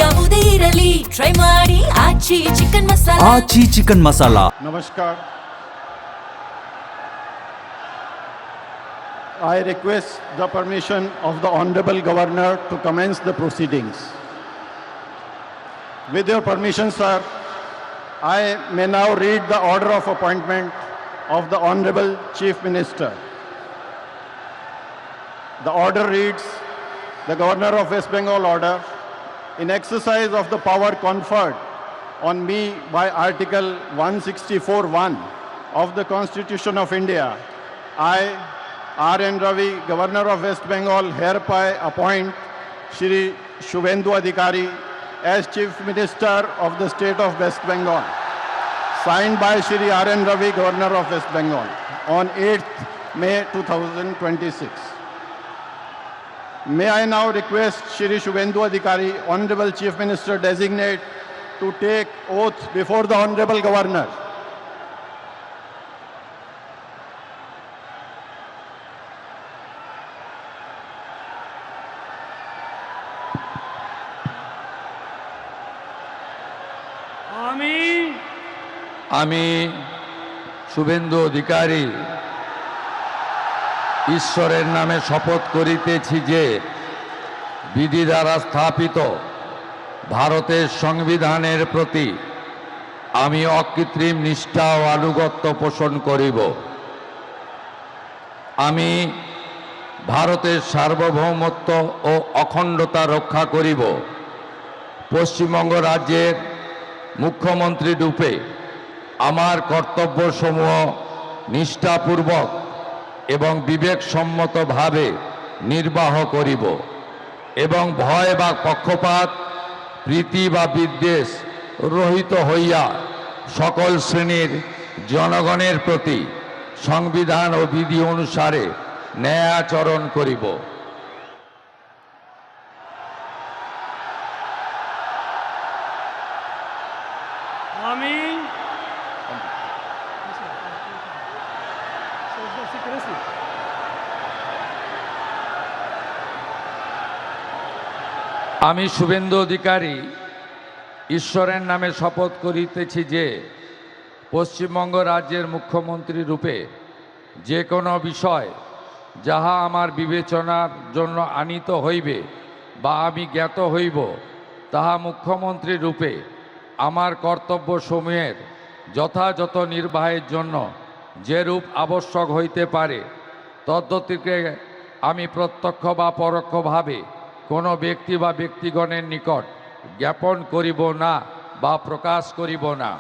ಯಾವುದೇ ಇರಲಿ ಟ್ರೈ ಮಾಡಿ Aachi chicken masala. Aachi chicken masala. Namaskar. I request the permission of the Honorable Governor to commence the proceedings. With your permission, sir, I may now read the order of appointment of the Honorable Chief Minister. The order reads, the Governor of West Bengal order, in exercise of the power conferred on me by Article 164(1) of the Constitution of India, I, R.N. Ravi, Governor of West Bengal, hereby appoint Shri Shubhendu Adhikari as Chief Minister of the State of West Bengal. Signed by Shri R.N. Ravi, Governor of West Bengal, on 8th May 2026. May I now request Shri Shubhendu Adhikari, Honorable Chief Minister Designate, to take oath before the Honorable Governor. আমি শুভেন্দু অধিকারী ঈশ্বরের নামে শপথ করিতেছি যে বিধি দ্বারা স্থাপিত ভারতের সংবিধানের প্রতি আমি অকৃত্রিম নিষ্ঠা ও আনুগত্য পোষণ করিব। আমি ভারতের সার্বভৌমত্ব ও অখণ্ডতা রক্ষা করিব। পশ্চিমবঙ্গ রাজ্যের মুখ্যমন্ত্রী রূপে আমার কর্তব্যসমূহ নিষ্ঠাপূর্বক এবং বিবেকসম্মতভাবে নির্বাহ করিব এবং ভয় বা পক্ষপাত, প্রীতি বা বিদ্বেষ রহিত হইয়া সকল শ্রেণীর জনগণের প্রতি সংবিধান ও বিধি অনুসারে ন্যায় আচরণ করিব। আমি শুভেন্দু অধিকারী ঈশ্বরের নামে শপথ করিতেছি যে পশ্চিমবঙ্গ রাজ্যের মুখ্যমন্ত্রী রূপে যে কোনো বিষয় যাহা আমার বিবেচনার জন্য আনীত হইবে বা আমি জ্ঞাত হইব, তাহা মুখ্যমন্ত্রী রূপে আমার কর্তব্যসমূহের যথাযথ নির্বাহের জন্য যেরূপ আবশ্যক হইতে পারে তদ্গতিকে আমি প্রত্যক্ষ বা পরোক্ষভাবে কোনো ব্যক্তি বা ব্যক্তিগণের নিকট জ্ঞাপন করিব না বা প্রকাশ করিব না।